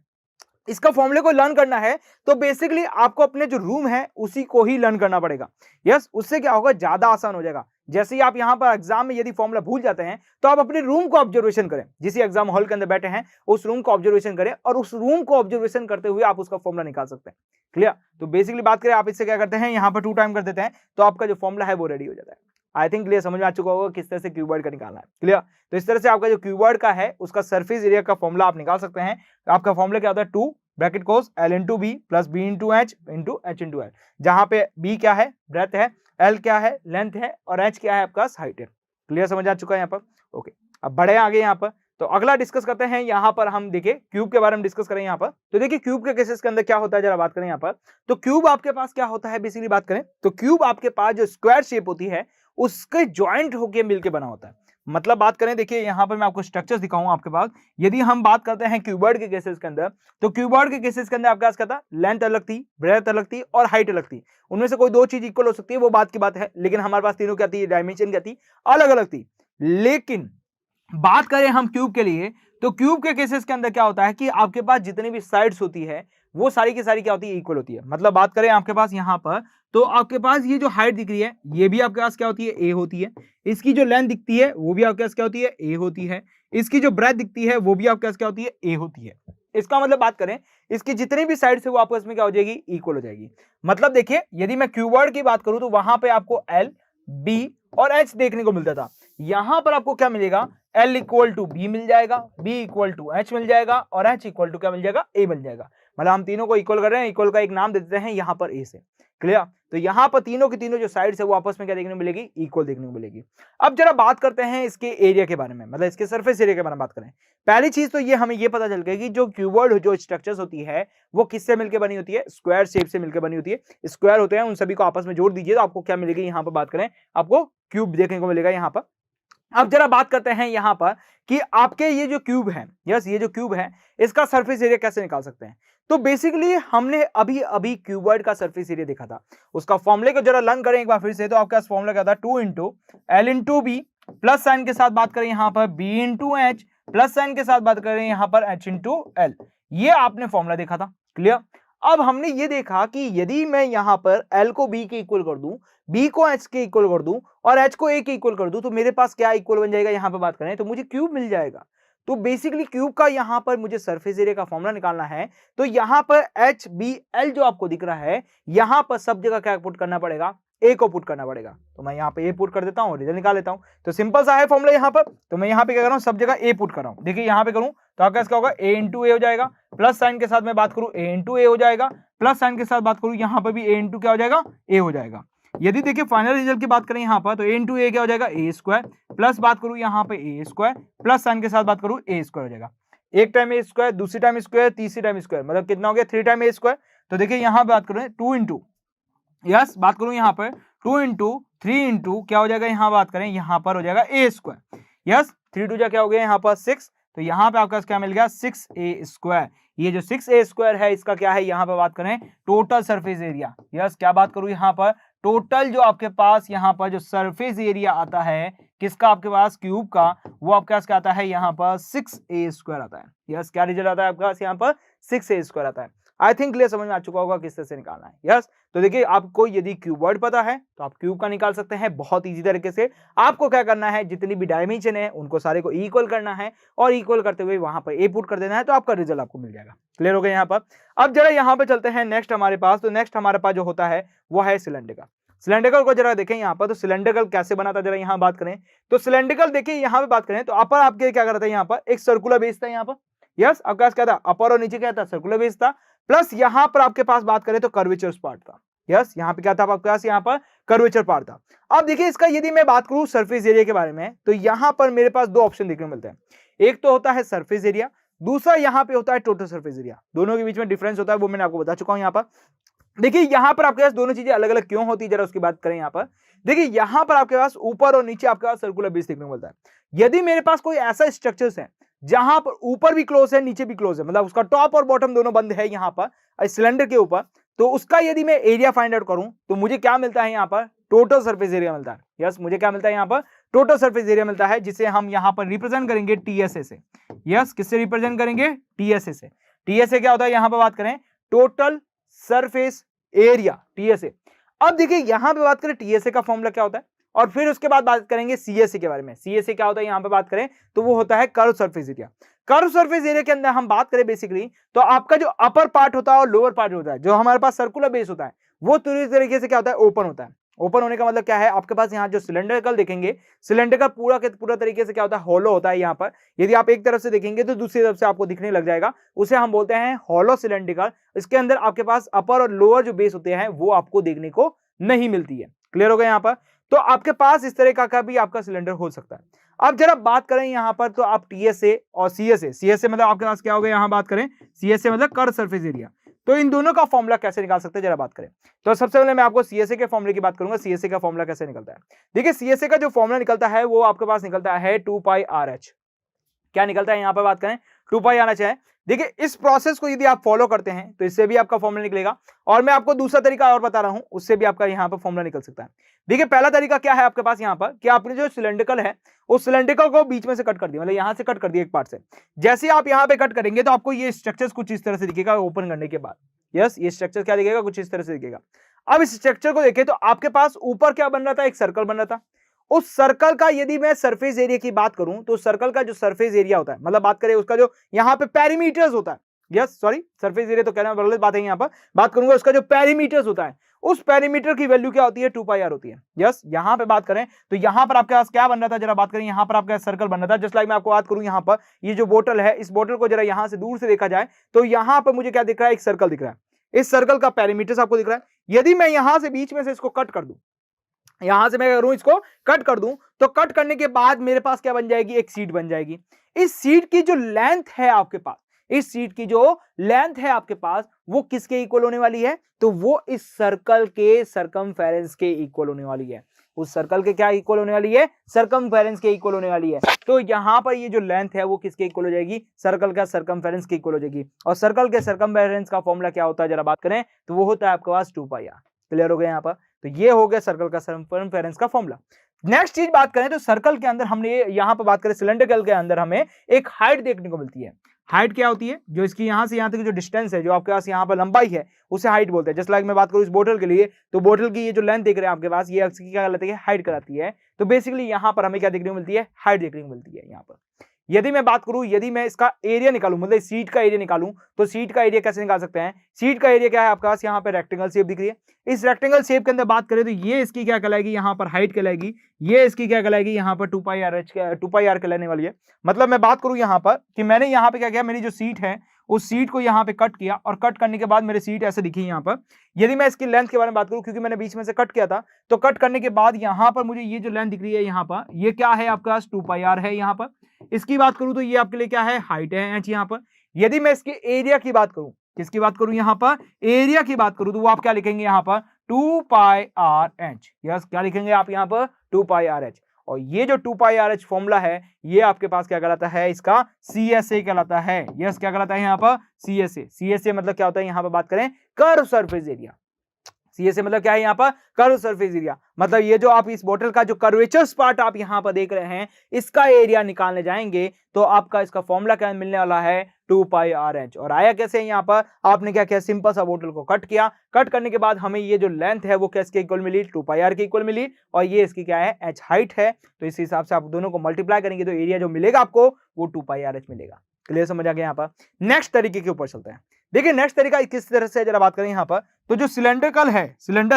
इसका फॉर्मूले को लर्न करना है तो बेसिकली आपको अपने जो रूम है उसी को ही लर्न करना पड़ेगा। यस, उससे क्या होगा, ज्यादा आसान हो जाएगा। जैसे ही आप यहाँ पर एग्जाम में यदि फॉर्मूला भूल जाते हैं तो आप अपने रूम को ऑब्जर्वेशन करें, जिस एग्जाम हॉल के अंदर बैठे हैं उस रूम को ऑब्जर्वेशन करें और उस रूम को ऑब्जर्वेशन करते हुए आप उसका फॉर्मूला निकाल सकते हैं, क्लियर। तो बेसिकली बात करें आप इससे क्या करते हैं, यहाँ पर 2 टाइम कर देते हैं तो आपका जो फॉर्मूला है वो रेडी हो जाता है। आई थिंक क्लियर, समझ में आ चुका होगा किस तरह से क्यूबॉइड का निकालना है, क्लियर। तो इस तरह से आपका जो क्यूबॉइड का है उसका सरफेस एरिया का फॉर्मूला आप निकाल सकते हैं। आपका फॉर्मूला क्या होता है, 2 bracket cos L into B plus B into H into H into L, जहां पे B क्या है, ब्रेथ है, L क्या है, लेंथ है और H क्या है आपका हाइट है, क्लियर, समझ आ चुका है यहाँ पर। ओके, अब बढ़े आगे यहाँ पर। तो अगला डिस्कस करते हैं, यहाँ पर हम देखिए क्यूब के बारे में डिस्कस करें यहाँ पर। तो देखिए क्यूब के केसेस के अंदर क्या होता है जरा बात करें यहाँ पर। तो क्यूब आपके पास क्या होता है, बेसिकली बात करें तो क्यूब आपके पास जो स्क्वायर शेप होती है उसके ज्वाइंट होके मिलके बना होता है। मतलब बात करें, देखिए यहाँ पर मैं आपको स्ट्रक्चर्स दिखाऊंगा आपके पास। यदि हम बात करते हैं क्यूबॉइड के केसेस के अंदर, तो क्यूबॉइड के केसेस के अंदर आपके पास क्या था, लेंथ अलग थी, ब्रेथ अलग थी और हाइट अलग थी। उनमें से कोई 2 चीज इक्वल हो सकती है, वो बात की बात है, लेकिन हमारे पास तीनों क्या थी, डायमेंशन क्या थी, अलग अलग थी। लेकिन बात करें हम क्यूब के लिए तो क्यूब के केसेस के अंदर क्या होता है कि आपके पास जितनी भी साइड्स होती है वो सारी की सारी क्या होती है, इक्वल होती है। मतलब बात करें आपके पास यहाँ पर तो आपके पास ये जो हाइट दिख रही है ये भी आपके पास क्या होती है, ए होती है। इसकी जो लेंथ दिखती है वो भी आपके पास क्या होती है, ए होती है। इसकी जो ब्रेथ दिखती है वो भी आपके पास क्या होती है, ए होती है। इसका मतलब बात करें इसकी जितनी भी साइड है वो आपस में क्या हो जाएगी, इक्वल हो जाएगी। मतलब देखिए यदि मैं क्यूबॉइड की बात करूं तो वहां पे आपको L, B और H देखने को मिलता था। यहां पर आपको क्या मिलेगा, L इक्वल टू बी मिल जाएगा, B इक्वल टू H मिल जाएगा और H इक्वल टू क्या मिल जाएगा, A मिल जाएगा। मतलब हम तीनों को इक्वल कर रहे हैं, इक्वल का एक नाम दे देते हैं यहाँ पर A से, क्लियर। तो यहाँ पर तीनों की तीनों जो साइड्स है वो आपस में क्या देखने को मिलेगी, इक्वल देखने को मिलेगी। अब जरा बात करते हैं इसके एरिया के बारे में, मतलब इसके सरफेस एरिया के बारे में बात करें। पहली चीज तो ये हमें ये पता चल गई कि जो क्यूबॉइड जो स्ट्रक्चर्स होती है वो किससे मिलकर बनी होती है, स्क्वायर शेप से मिलकर बनी होती है। स्क्वायर होते हैं, उन सभी को आपस में जोड़ दीजिए तो आपको क्या मिलेगी, यहाँ पर बात करें आपको क्यूब देखने को मिलेगा यहाँ पर। अब जरा बात करते हैं यहाँ पर कि आपके ये जो क्यूब है, यस ये जो क्यूब है इसका सरफेस एरिया कैसे निकाल सकते हैं। तो बेसिकली हमने अभी अभी क्यूबॉइड का सरफेस एरिया देखा था, उसका फॉर्मूले को जरा लर्न करें एक बार फिर से। तो आपका फॉर्मूला क्या था, 2 into L into B plus sign के साथ बात करें यहाँ पर B into H plus sign के साथ बात करें यहाँ पर H इंटू L। ये आपने फॉर्मूला देखा था, क्लियर। अब हमने ये देखा कि यदि मैं यहाँ पर L को B के इक्वल कर दूं, B को H के इक्वल कर दूं और H को A के इक्वल कर दूं तो मेरे पास क्या इक्वल बन जाएगा, यहाँ पे बात करें तो मुझे क्यूब मिल जाएगा। तो बेसिकली क्यूब का यहाँ पर मुझे सरफेस एरिया का फॉर्मूला निकालना है। तो यहाँ पर H, B, L जो आपको दिख रहा है यहाँ पर सब जगह क्या पुट करना पड़ेगा, A को पुट करना पड़ेगा। तो मैं यहाँ पे A पुट कर देता हूँ, रिजल्ट निकाल लेता हूँ। तो सिंपल सा है फॉर्मूला यहाँ पर। तो मैं यहाँ पे क्या कर रहा हूँ, सब जगह A पुट कर रहा हूँ। देखिए यहाँ पे करूँ तो आपका क्या होगा, A इंटू ए हो जाएगा, प्लस साइन के साथ मैं बात करूँ A इंटू ए हो जाएगा, प्लस साइन के साथ बात करूँ यहाँ पर भी A इंटू क्या हो जाएगा, A हो जाएगा। यदि देखिए फाइनल रिजल्ट की बात करें यहाँ पर तो A इंटू ए क्या हो जाएगा, ए स्क्वायर, प्लस बात करूँ यहाँ पे ए स्क्वायर, प्लस साइन के साथ बात करूँ ए स्क्वायर हो जाएगा। एक टाइम ए स्क्वायर, दूसरी टाइम स्क्वायर, तीसरी टाइम स्क्वायर, मतलब कितना हो गया, 3 टाइम ए स्क्वायर। तो देखिए यहाँ पे बात करें 2 इंटू यस बात करूं यहाँ पर 2 इंटू 3 इंटू क्या हो जाएगा, यहाँ बात करें यहाँ पर हो जाएगा ए स्क्वायर। यस 3 2 जा क्या हो गया यहाँ पर 6, तो यहाँ पे आपका क्या मिल गया 6a स्क्वायर। ये जो 6a स्क्वायर है इसका क्या है, यहाँ पे बात करें टोटल सरफेस एरिया। यस क्या बात करूं यहाँ पर टोटल जो आपके पास यहाँ पर जो सरफेस एरिया आता है किसका, आपके पास क्यूब का, वो आपके पास क्या आता है यहाँ पर 6a स्क्वायर आता है। यस क्या रिजल्ट आता है आपके पास यहाँ पर 6a स्क्वायर आता है। आई थिंक क्लियर समझ में आ चुका होगा किस तरह से निकालना है। यस तो देखिए आपको यदि क्यूबॉइड पता है तो आप क्यूब का निकाल सकते हैं बहुत इजी तरीके से। आपको क्या करना है, जितनी भी डायमेंशन है उनको सारे को इक्वल करना है और इक्वल करते हुए वहां पर ए पुट कर देना है, तो आपका रिजल्ट आपको मिल जाएगा। क्लियर हो गया यहाँ पर। अब जरा यहाँ पे चलते हैं नेक्स्ट हमारे पास, तो नेक्स्ट हमारे पास जो होता है वो है सिलेंडर। सिलेंड्रिकल को जरा देखें यहाँ पर, तो सिलेंड्रिकल कैसे बनाता है जरा यहाँ बात करें तो सिलेंड्रिकल देखिए यहाँ पे बात करें तो अपर आपके क्या करता है, यहाँ पर एक सर्कुलर बेस था यहाँ पर। यस आपके पास क्या था, अपर और नीचे क्या था, सर्कुलर बेस था, प्लस यहाँ पर आपके पास बात करें तो कर्वेचर पार्ट था। यस यहाँ पे क्या था आपके पास, यहाँ पर कर्वेचर पार्ट था। अब देखिए इसका यदि मैं बात करूं सरफेस एरिया के बारे में, तो यहाँ पर मेरे पास दो ऑप्शन देखने को मिलते हैं। एक तो होता है सरफेस एरिया, दूसरा यहाँ पे होता है टोटल सरफेस एरिया। दोनों के बीच में डिफरेंस होता है वो मैंने आपको बता चुका हूं। यहाँ पर देखिए यहाँ पर आपके पास दोनों चीजें अलग अलग क्यों होती है, जरा उसकी बात करें। यहाँ पर देखिए यहाँ पर आपके पास ऊपर और नीचे आपके पास सर्कुलर बेस देखने को मिलता है। यदि मेरे पास कोई ऐसा स्ट्रक्चर्स है जहां पर ऊपर भी क्लोज है नीचे भी क्लोज है, मतलब उसका टॉप और बॉटम दोनों बंद है यहाँ पर सिलेंडर के ऊपर, तो उसका यदि मैं एरिया फाइंड आउट करूं तो मुझे क्या मिलता है, यहाँ पर टोटल सरफेस एरिया मिलता है। यस मुझे क्या मिलता है, यहाँ पर टोटल सरफेस एरिया मिलता है, जिसे हम यहाँ पर रिप्रेजेंट करेंगे टीएसए से। यस किससे रिप्रेजेंट करेंगे, टीएसए से। टीएसए क्या होता है, यहाँ पर बात करें टोटल सरफेस एरिया, टीएसए। अब देखिए यहां पे बात करें टीएसए का फॉर्मूला क्या होता है, और फिर उसके बाद बात करेंगे सीएसए के बारे में। सीएसए क्या होता है यहां पे बात करें तो वो होता है curve surface area. Curve surface area के अंदर हम बात करें बेसिकली तो आपका जो अपर पार्ट होता है और लोअर पार्ट होता है, जो हमारे पास सर्कुलर बेस होता है वो पूरी तरीके से क्या होता है, ओपन होता है। ओपन होने का मतलब क्या है, आपके पास यहाँ जो सिलेंडरिकल देखेंगे, सिलेंडरिकल पूरा के पूरा तरीके से क्या होता है, हॉलो होता है। यहाँ पर यदि आप एक तरफ से देखेंगे तो दूसरी तरफ से आपको दिखने लग जाएगा, उसे हम बोलते हैं हॉलो सिलेंडरिकल। इसके अंदर आपके पास अपर और लोअर जो बेस होते हैं वो आपको देखने को नहीं मिलती है। क्लियर हो गया यहाँ पर। तो आपके पास इस तरह का भी आपका सिलेंडर हो सकता है। अब जरा बात करें यहाँ पर तो आप टीएसए और सीएसए, सीएसए मतलब आपके पास क्या हो गया, यहाँ बात करें सीएसए मतलब कर्व सरफेस एरिया, तो इन दोनों का फॉर्मूला कैसे निकाल सकते हैं जरा बात करें। तो सबसे पहले मैं आपको सीएसए के फॉर्मूले की बात करूंगा। सीएसए का फॉर्मूला कैसे निकलता है, देखिए सीएसए का जो फॉर्मूला निकलता है वो आपके पास निकलता है 2 पाई आर एच। क्या निकलता है यहाँ पर बात करें 2 पाई आर एच है। देखिए इस प्रोसेस को यदि आप फॉलो करते हैं तो इससे भी आपका फॉर्मूला निकलेगा, और मैं आपको दूसरा तरीका और बता रहा हूं उससे भी आपका यहाँ पर फॉर्मूला निकल सकता है। देखिए पहला तरीका क्या है आपके पास यहाँ पर कि आपने जो सिलेंड्रिकल है उस सिलेंड्रिकल को बीच में से कट कर दिया, मतलब यहाँ से कट कर दिया एक पार्ट से। जैसे आप यहाँ पे कट करेंगे तो आपको ये स्ट्रक्चर कुछ इस तरह से दिखेगा ओपन करने के बाद। यस ये स्ट्रक्चर क्या दिखेगा, कुछ इस तरह से दिखेगा। अब इस स्ट्रक्चर को देखें तो आपके पास ऊपर क्या बन रहा था, एक सर्कल बन रहा था। उस सर्कल का यदि मैं सरफेस एरिया की बात करूं तो सर्कल का जो सरफेस एरिया होता है, मतलब बात करें उसका जो यहाँ पे पेरीमीटर्स होता है, यस सॉरी सरफेस एरिया तो कहना गलत बात है, यहाँ पर बात करूंगा उसका जो पेरीमीटर्स होता है, उस पेरीमीटर की वैल्यू क्या होती है, 2 पाई आर होती है। यस यहाँ पे बात करें तो यहाँ पर आपके पास क्या बन रहा था, जरा बात करें यहाँ पर आपका सर्कल बन रहा था। जस्ट लाइक मैं आपको बात करूं यहाँ पर ये जो बोतल है, इस बोतल को जरा यहाँ से दूर से देखा जाए तो यहाँ पर मुझे क्या दिख रहा है, एक सर्कल दिख रहा है। इस सर्कल का पेरीमीटर्स आपको दिख रहा है। यदि मैं यहां से बीच में से इसको कट कर दूं, यहां से मैं करूं इसको कट कर दूं, तो कट करने के बाद मेरे पास क्या बन जाएगी, एक शीट बन जाएगी। इस शीट की जो लेंथ है आपके पास, इस शीट की जो लेंथ है आपके पास वो किसके इक्वल होने वाली है, तो वो इस सर्कल के सरकमफेरेंस के इक्वल होने वाली है। उस सर्कल के क्या इक्वल होने वाली है, सरकमफेरेंस के इक्वल होने वाली है। तो यहां पर ये जो लेंथ है वो किसके इक्वल हो जाएगी, सर्कल का सरकमफेरेंस के इक्वल हो जाएगी। और सर्कल के सरकमफेरेंस का फॉर्मूला क्या होता है जरा बात करें तो वो होता है आपके पास 2 पाई आर। क्लियर हो गया यहाँ पर। तो ये हो गया सर्कल का सरकमफेरेंस का फॉर्मूला। नेक्स्ट चीज बात करें तो सर्कल के अंदर हमने यहाँ पर बात करें सिलेंड्रिकल के अंदर हमें एक हाइट देखने को मिलती है। हाइट क्या होती है, जो इसकी यहां से यहां तक जो डिस्टेंस है, जो आपके पास यहाँ पर लंबाई है उसे हाइट बोलते हैं। जस्ट लाइक मैं बात करूं इस बोतल के लिए तो बोतल की ये जो लेंथ देख रहे हैं आपके पास, ये क्या कहलाती है, हाइट कराती है। तो बेसिकली यहाँ पर हमें क्या देखने को मिलती है, हाइट देखने को मिलती है यहाँ पर। यदि मैं बात करूं, यदि मैं इसका एरिया निकालूं, मतलब सीट का एरिया निकालूं, तो सीट का एरिया कैसे निकाल सकते हैं, सीट का एरिया क्या है आपके पास, यहाँ पे रेक्टेंगल शेप दिख रही है। इस रेक्टेंगल शेप के अंदर बात करें तो ये इसकी क्या कहलाएगी, यहाँ पर हाइट कहलाएगी, ये इसकी क्या कहलाएगी, यहाँ पर 2 पाई आर कहलाने वाली है। मतलब मैं बात करूं यहाँ पर कि मैंने यहाँ पे क्या किया, मेरी जो सीट है उस सीट को यहाँ पे कट किया, और कट करने के बाद मेरी सीट ऐसे दिखी यहाँ पर। यदि मैं इसकी लेंथ के बारे में बात करूं, क्योंकि मैंने बीच में से कट किया था, तो कट करने के बाद यहाँ पर मुझे ये जो लेंथ दिख रही है यहाँ पर, ये क्या है आपके पास 2 पाई आर है यहाँ पर। इसकी बात करूं तो ये आपके लिए क्या है, हाइट है एच यहाँ पर। यदि मैं इसके एरिया की बात करूं, किसकी बात करूं यहाँ पर, एरिया की बात करूं, तो वो आप क्या लिखेंगे यहाँ पर 2 पाई आर एच। यस, क्या लिखेंगे आप यहाँ पर 2 पाई आर एच। और ये जो 2 पाई आर एच फॉर्मूला है ये आपके पास क्या कहलाता है, इसका CSA कहलाता है। यस, क्या कहलाता है यहाँ पर CSA। CSA मतलब क्या होता है, यहाँ पर बात करें कर्व सरफेस एरिया। CSA मतलब क्या है यहाँ पर कर्व सरफेस एरिया। मतलब ये जो आप इस बोतल का जो कर्वेचर्स पार्ट आप यहाँ पर देख रहे हैं इसका एरिया निकालने जाएंगे तो आपका इसका फॉर्मूला क्या मिलने वाला है 2 पाई आर एच। और आया कैसे यहाँ पर, आपने क्या किया, सिंपल सा बोतल को कट किया। कट करने के बाद हमें ये जो लेंथ है वो किसके इक्वल मिली, 2 पाई आर के इक्वल मिली। और ये इसकी क्या है, एच हाइट है। तो इस हिसाब से आप दोनों को मल्टीप्लाई करेंगे तो एरिया जो मिलेगा आपको वो 2 पाई आर एच मिलेगा। क्लियर, समझ आ गया यहाँ पर। नेक्स्ट तरीके के ऊपर चलते हैं। देखिए नेक्स्ट तरीका किस तरह से, जरा बात करें यहाँ पर। तो जो सिलेंडर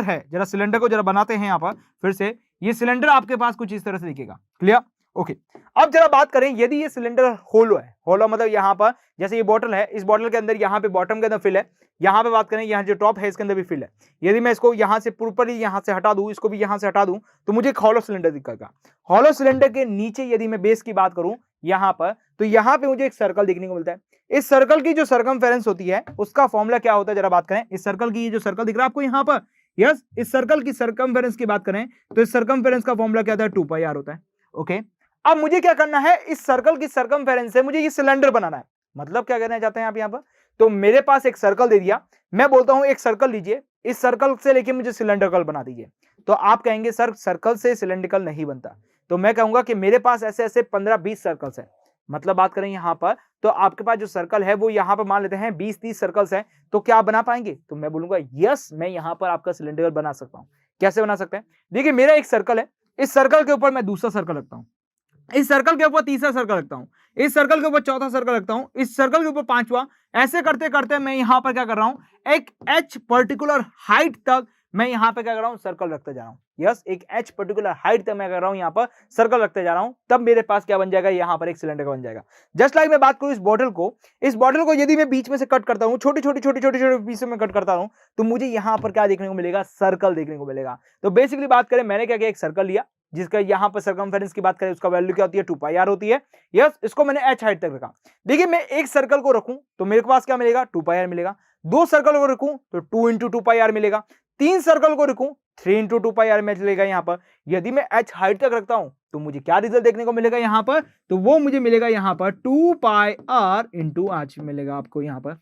है, जरा सिलेंडर को जरा बनाते हैं यहाँ पर फिर से। ये सिलेंडर आपके पास कुछ इस तरह से दिखेगा। Clear, okay. अब जरा बात करें, यदि ये सिलेंडर होलो है, होलो मतलब यहाँ पर जैसे ये बोतल है, इस बोतल के अंदर यहाँ पे बॉटम के अंदर फिल है, यहाँ पे बात करें यहाँ जो टॉप है इसके अंदर भी फिल है। यदि मैं इसको यहाँ से प्रॉपर्ली यहाँ से हटा दूं, इसको भी यहाँ से हटा दूं, तो मुझे एक हॉलो सिलेंडर दिखेगा। हॉलो सिलेंडर के नीचे यदि मैं बेस की बात करूं यहाँ पर, तो यहाँ पे मुझे एक सर्कल देखने को मिलता है। इस सर्कल की जो सर्कमफेरेंस होती है उसका फॉर्मूला क्या होता है, जरा बात करें। इस सर्कल की, ये जो सर्कल दिख रहा है आपको यहाँ पर, यस, इस सर्कल की सर्कमफेरेंस की बात करें तो इस सर्कमफेरेंस का फॉर्मूला क्या होता है, 2 पाई आर होता है। ओके, अब मुझे क्या करना है, इस सर्कल की सर्कमफेरेंस से मुझे ये सिलेंडर बनाना है। मतलब क्या करना चाहते हैं आप यहाँ पर, तो मेरे पास एक सर्कल दे दिया, मैं बोलता हूं एक सर्कल लीजिए, इस सर्कल से लेके मुझे सिलेंड्रिकल बना दीजिए। तो आप कहेंगे सर सर्कल से सिलेंड्रिकल नहीं बनता। तो मैं कहूंगा कि मेरे पास ऐसे ऐसे 15-20 सर्कल्स हैं। मतलब बात करें यहाँ पर, तो आपके पास जो सर्कल है वो यहाँ पर मान लेते हैं 20-30 सर्कल्स हैं, तो क्या आप बना पाएंगे? तो मैं बोलूंगा यस, मैं यहाँ पर आपका सिलेंडर बना सकता हूँ। कैसे बना सकते हैं? देखिए मेरा एक सर्कल है, इस सर्कल के ऊपर मैं दूसरा सर्कल रखता हूँ, इस सर्कल के ऊपर तीसरा सर्कल रखता हूं, इस सर्कल के ऊपर चौथा सर्कल रखता हूं, इस सर्कल के ऊपर पांचवा। ऐसे करते करते मैं यहां पर क्या कर रहा हूं, एक एच पर्टिकुलर हाइट तक मैं यहां पर क्या कर रहा हूं, सर्कल रखते जा रहा हूं। यस, एक एच पर्टिकुलर हाइट तक मैं कर रहा हूं, यहां पर सर्कल रखते जा रहा हूं। तब मेरे पास क्या बन जाएगा, यहां पर एक सिलेंडर का बन जाएगा। जस्ट लाइक मैं बात करूं इस बॉटल को, इस बॉटल को यदि मैं बीच में से कट करता हूं, छोटे छोटे पीसों में कट करता हूं, तो मुझे यहां पर क्या देखने को मिलेगा, सर्कल देखने को मिलेगा। तो बेसिकली बात करें, मैंने क्या किया, एक सर्कल लिया जिसका यहाँ पर सर्कमफेरेंस की बात करें उसका वैल्यू क्या होती है, 2 पाई आर होती है। यस, इसको मैंने एच हाइट तक रखा। देखिए मैं एक सर्कल को रखूं तो मेरे पास क्या मिलेगा, 2 पाई आर मिलेगा। दो सर्कल को रखूं तो 2 इंटू 2 पाई आर मिलेगा। तीन सर्कल को रखूं 3 इंटू 2 पाई आर मिलेगा। यहाँ पर यदि मैं एच हाइट तक रखता हूं तो मुझे क्या रिजल्ट देखने को मिलेगा यहाँ पर, तो वो मुझे मिलेगा यहाँ पर 2 पाई आर इंटू एच मिलेगा आपको यहाँ पर।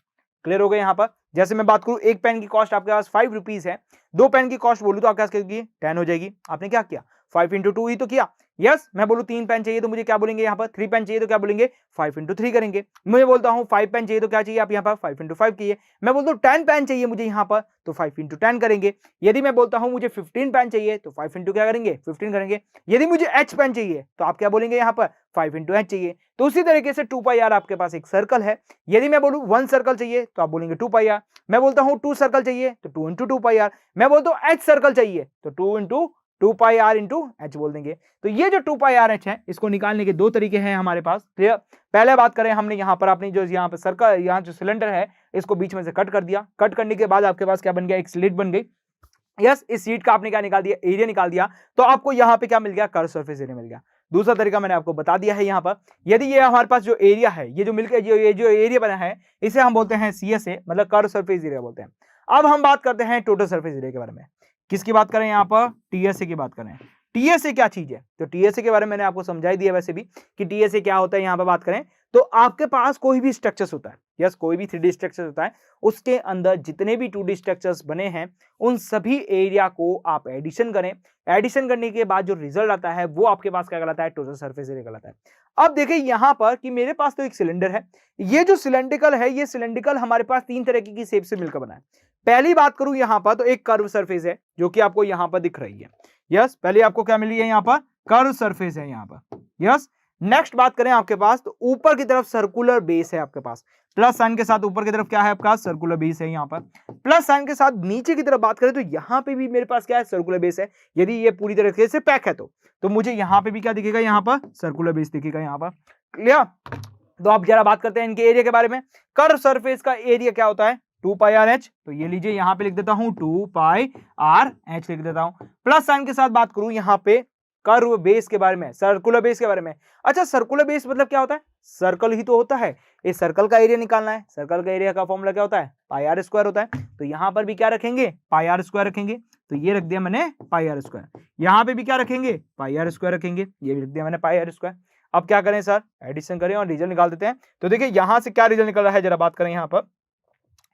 क्लियर हो गया यहाँ पर। जैसे मैं बात करूं, एक पेन की कॉस्ट आपके पास 5 रुपीज है, दो पेन की कॉस्ट बोलूं तो आपके पास कितनी 10 हो जाएगी। आपने क्या किया, 5 इंटू 2 ही तो किया। यस, मैं बोलूं 3 पेन चाहिए तो मुझे क्या बोलेंगे यहाँ पर, 3 पेन चाहिए तो क्या बोलेंगे, 5 इंटू 3 करेंगे। मैं बोलता हूं 5 पेन चाहिए तो क्या चाहिए आप यहाँ पर, 5 इंटू 5 कीजिए। मैं बोलता हूँ 10 पेन चाहिए मुझे यहाँ पर, तो 5 इंटू 10 करेंगे। यदि मैं बोलता हूं मुझे 15 पेन चाहिए तो 5 इंटू क्या करेंगे, 15 करेंगे। यदि मुझे एच पेन चाहिए तो आप क्या बोलेंगे यहाँ पर, 5 इंटू एच चाहिए। तो उसी तरीके से 2 पाई आर आपके पास एक सर्कल है। यदि मैं बोलूं 1 सर्कल चाहिए तो आप बोलेंगे 2 पाई आर। मैं बोलता हूं 2 सर्कल चाहिए तो 2 इंटू 2 पाई आर। मैं बोलता हूं एच सर्कल चाहिए तो 2 into 2 pi R into H बोल देंगे। तो ये जो 2 पाई आर एच है इसको निकालने के दो तरीके हैं हमारे पास। क्लियर। पहले बात करें, हमने यहाँ पर अपनी जो यहाँ पर सर्कल, यहाँ जो सिलेंडर है इसको बीच में से कट कर दिया। कट करने के बाद आपके पास क्या बन गया, एक स्लिट बन गई। यस, इस सीट का आपने क्या निकाल दिया, एरिया निकाल दिया। तो आपको यहाँ पे क्या मिल गया, कर्व सरफेस एरिया मिल गया। दूसरा तरीका मैंने आपको बता दिया है यहाँ पर। यदि ये हमारे पास जो एरिया है, ये जो मिलकर जो एरिया बना है इसे हम बोलते हैं CSA, मतलब कर्व सरफेस एरिया बोलते हैं। अब हम बात करते हैं टोटल सरफेस एरिया के बारे में। किसकी बात करें यहाँ पर, TSA की बात करें। TSA क्या चीज है, तो TSA के बारे में मैंने आपको समझाई दिया वैसे भी कि TSA क्या होता है। यहाँ पर बात करें तो आपके पास कोई भी स्ट्रक्चर्स होता है, यस, कोई भी 3D स्ट्रक्चर होता है, उसके अंदर जितने भी 2D स्ट्रक्चर्स बने हैं उन सभी एरिया को आप एडिशन करें। एडिशन करने के बाद जो रिजल्ट आता है वो आपके पास क्या कहलाता है, टोटल सरफेस एरिया कहलाता है। अब देखिए यहाँ पर कि मेरे पास तो एक सिलेंडर है, ये जो सिलेंड्रिकल है, ये सिलेंड्रिकल हमारे पास 3 तरह की शेप से मिलकर बना है। पहली बात करूं यहाँ पर तो एक कर्व सरफेस है जो कि आपको यहाँ पर दिख रही है। यस, पहले आपको क्या मिली है, यहाँ पर कर्व सरफेस है यहाँ पर। यस, नेक्स्ट बात करें आपके पास तो ऊपर की तरफ सर्कुलर बेस है आपके पास, प्लस साइन के साथ ऊपर की तरफ क्या है आपका, सर्कुलर बेस है यहाँ पर। प्लस साइन के साथ नीचे की तरफ बात करें तो यहाँ पे भी मेरे पास क्या है, सर्कुलर बेस है। यदि ये पूरी तरीके से पैक है तो मुझे यहाँ पे भी क्या दिखेगा, यहाँ पर सर्कुलर बेस दिखेगा यहाँ पर। क्लियर। तो आप जरा बात करते हैं इनके एरिया के बारे में। कर्व सरफेस का एरिया क्या होता है, 2 पाई आर एच। तो ये लीजिए यहाँ पे लिख देता हूं 2 पाई आर एच लिख देता हूं। प्लस साइन के साथ बात करूं यहाँ पे कर्व बेस के बारे में, सर्कुलर बेस के बारे में। अच्छा, सर्कुलर बेस मतलब क्या होता है, सर्कल ही तो होता है, इस सर्कल का एरिया निकालना है। सर्कल का एरिया का फॉर्मूला क्या होता है, पाई आर स्क्वायर होता है। तो यहाँ पर भी क्या रखेंगे, पाई आर स्क्वायर रखेंगे। तो ये रख दिया मैंने पाई आर स्क्वायर। यहाँ पे भी क्या रखेंगे, पाई आर स्क्वायर रखेंगे, ये भी रख दिया मैंने पाई आर स्क्वायर। अब क्या करें सर, एडिशन करें और रिजल्ट निकाल देते हैं। तो देखिए यहाँ से क्या रिजल्ट निकल रहा है, जरा बात करें यहाँ पर,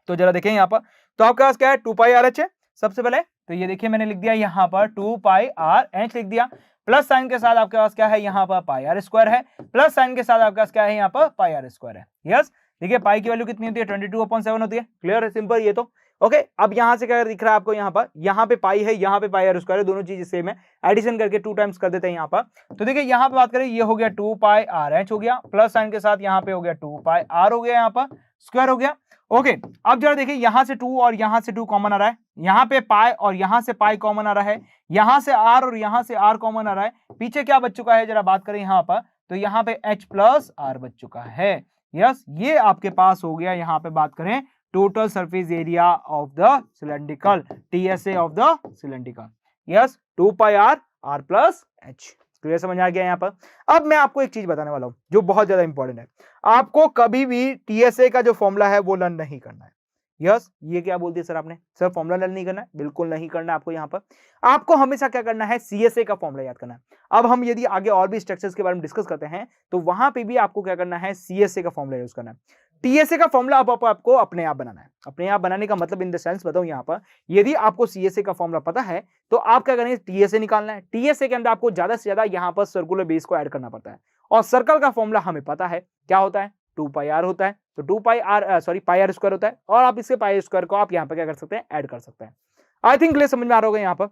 तो जरा देखें यहाँ पर, तो आपके पास क्या है 2 पाई आर एच है सबसे पहले। तो ये देखिए मैंने लिख दिया यहाँ पर 2 पाई आर एच लिख दिया, प्लस साइन के साथ आपके पास क्या है यहाँ पर पाई आर स्क्वायर है, प्लस साइन के साथ आपके पास क्या है यहाँ पर पाई आर स्क्वायर है। यस, देखिए पाई की वैल्यू कितनी होती है 22/7 होती है। क्लियर है, सिंपल ये तो। ओके, अब यहाँ से क्या दिख रहा है आपको, यहाँ पे पाई है, यहाँ पे पाई आर स्क्वायर है, दोनों चीजें सेम है, एडिशन करके 2 टाइम्स कर देते हैं यहाँ पर। तो देखिए यहाँ पे बात करें, ये हो गया 2 पाई आर एच हो गया, प्लस साइन के साथ यहाँ पे हो गया 2 पाई आर हो गया, यहाँ पर स्क्वायर हो गया। ओके, अब जरा देखिए यहाँ से 2 और यहाँ से 2 कॉमन आ रहा है, यहाँ पे पाई और यहाँ से पाई कॉमन आ रहा है, यहाँ से आर और यहाँ से आर कॉमन आ रहा है, पीछे क्या बच चुका है जरा बात करें यहाँ पर, तो यहाँ पे h प्लस आर बच चुका है। यस, ये आपके पास हो गया, यहाँ पे बात करें total surface area of the cylindrical, TSA of the cylindrical. Yes, 2 pi R R plus H. Clear, समझ आ गया यहाँ पर। अब मैं आपको एक चीज बताने वाला हूं जो बहुत ज्यादा इंपॉर्टेंट है, आपको कभी भी TSA का जो फॉर्मूला है वो लर्न नहीं करना है। यस, ये क्या बोलती है सर आपने, सर फॉर्मूला लर्न नहीं करना है, बिल्कुल नहीं करना है आपको। यहाँ पर आपको हमेशा क्या करना है, CSA का फॉर्मूला याद करना है। अब हम यदि आगे और भी स्ट्रक्चर्स के बारे में डिस्कस करते हैं तो वहां पे भी आपको क्या करना है, CSA का फॉर्मूला यूज करना है। TSA का फॉर्मूला आपको अपने आप बनाना है। अपने आप बनाने का मतलब इन द सेंस बताऊं यहाँ पर, यदि आपको CSA का फॉर्मूला पता है तो आप क्या करेंगे, TSA निकालना है। TSA के अंदर आपको ज्यादा से ज्यादा यहाँ पर सर्कुलर बेस को ऐड करना पड़ता है, और सर्कल का फॉर्मूला हमें पता है क्या होता है, 2 पाई आर होता है। तो 2 pi are pi are square होता है, और आप इसके पाई स्क्वायर को आप यहाँ पे क्या कर सकते हैं, ऐड कर सकते हैं। आई थिंक क्लियर, समझ में आ रहा होगा यहाँ पर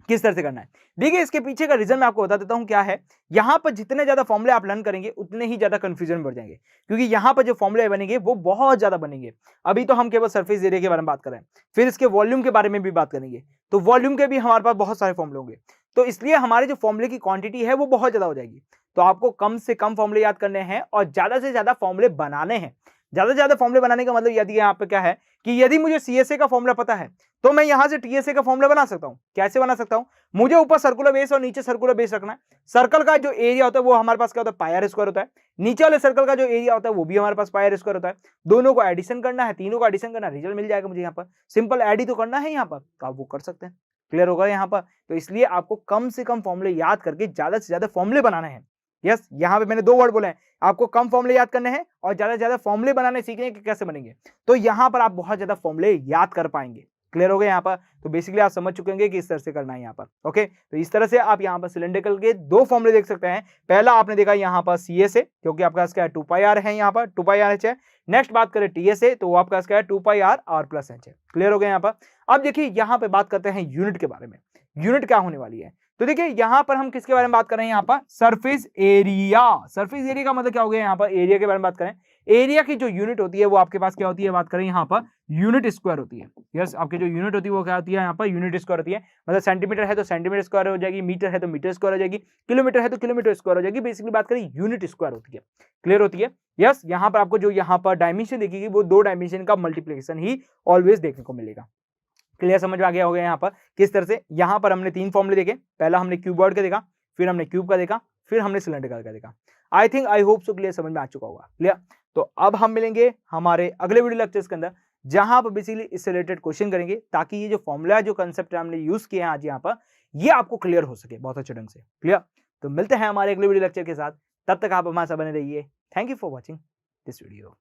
किस तरह से करना है। देखिए इसके पीछे का रीजन मैं आपको बता देता हूं क्या है। यहां पर जितने ज्यादा फॉर्मूले आप लर्न करेंगे उतने ही ज्यादा कंफ्यूजन बढ़ जाएंगे, क्योंकि यहां पर जो फॉर्मूले बनेंगे वो बहुत ज्यादा बनेंगे। अभी तो हम केवल सरफेस एरिया के बारे में बात कर रहे हैं, फिर इसके वॉल्यूम के बारे में भी बात करेंगे, तो वॉल्यूम के भी हमारे पास बहुत सारे फॉर्मूले होंगे। तो इसलिए हमारे जो फॉर्मूले की क्वांटिटी है वो बहुत ज्यादा हो जाएगी। तो आपको कम से कम फॉर्मूले याद करने हैं और ज्यादा से ज्यादा फॉर्मूले बनाने हैं। ज्यादा से ज्यादा फॉर्मूले बनाने का मतलब यदि यहाँ पे क्या है कि यदि मुझे CSA का फॉर्मूला पता है तो मैं यहां से TSA का फॉर्मूला बना सकता हूं। कैसे बना सकता हूं, मुझे ऊपर सर्कुलर बेस और नीचे सर्कुलर बेस रखना है। सर्कल का जो एरिया होता है वो हमारे पास क्या होता है, पाई आर स्क्वायर होता है। नीचे वाले सर्कल का जो एरिया होता है वो भी हमारे पास पाई आर स्क्वायर होता है। दोनों को एडिशन करना है, तीनों का एडिशन करना है, रिजल्ट मिल जाएगा मुझे। यहाँ पर सिंपल एड ही तो करना है यहाँ पर, तो आप वो कर सकते हैं। क्लियर होगा यहाँ पर। तो इसलिए आपको कम से कम फॉर्मूले याद करके ज्यादा से ज्यादा फॉर्मूले बनाने हैं। यस, यहाँ पे मैंने 2 वर्ड बोले हैं, आपको कम फॉर्मूले याद करने हैं और ज्यादा से ज्यादा फॉर्मूले बनाने सीखने के कैसे बनेंगे, तो यहाँ पर आप बहुत ज्यादा फॉर्मूले याद कर पाएंगे। क्लियर हो गया यहाँ पर। तो बेसिकली आप समझ चुके होंगे कि इस तरह से करना है यहाँ पर। ओके, तो इस तरह से आप यहाँ पर सिलेंड्रिकल के 2 फॉर्मूले देख सकते हैं। पहला आपने देखा यहाँ पर CSA, क्योंकि आपका क्या है 2 पाई आर है, यहाँ पर 2 पाई आर एच है। नेक्स्ट बात करें TSA, तो वो आपका क्या है 2 pi R R plus H है। क्लियर हो गया यहाँ पर। अब देखिए यहाँ पे बात करते हैं यूनिट के बारे में, यूनिट क्या होने वाली है। तो देखिए यहाँ पर हम किसके बारे में बात कर रहे हैं, यहाँ पर सरफेस एरिया। सरफेस एरिया का मतलब क्या हो गया, यहाँ पर एरिया के बारे में बात करें। एरिया की जो यूनिट होती है वो आपके पास क्या होती है, बात करें यहाँ पर यूनिट स्क्वायर होती है। यस, आपकी जो यूनिट होती है वो क्या होती है, यहाँ पर यूनिट स्क्वायर होती है। मतलब सेंटीमीटर है तो सेंटीमीटर स्क्वायर हो जाएगी, मीटर है तो मीटर स्क्वायर हो जाएगी, किलोमीटर है तो किलोमीटर स्क्वायर हो जाएगी। बेसिकली बात करें यूनिट स्क्वायर होती है। क्लियर होती है। यस, यहाँ पर आपको जो यहाँ पर डायमेंशन दिखेगी वो 2 डायमेंशन का मल्टीप्लिकेशन ही ऑलवेज देखने को मिलेगा। क्लियर, समझ में आ गया होगा यहाँ पर किस तरह से। यहाँ पर हमने 3 फॉर्मूले देखे, पहला हमने क्यूबॉइड का देखा, फिर हमने क्यूब का देखा, फिर हमने सिलेंड्रिकल का देखा। I think I hope so clear, समझ में आ चुका होगा। क्लियर, तो अब हम मिलेंगे हमारे अगले वीडियो लेक्चर्स के अंदर, जहां पर बेसिकली इससे रिलेटेड क्वेश्चन करेंगे, ताकि ये जो फॉर्मूला जो कंसेप्ट हमने यूज किए हैं आज यहाँ पर, ये आपको क्लियर हो सके बहुत अच्छे ढंग से। क्लियर, तो मिलते हैं हमारे अगले वीडियो लेक्चर के साथ, तब तक आप हमारे साथ बने रहिए। Thank you for watching this video.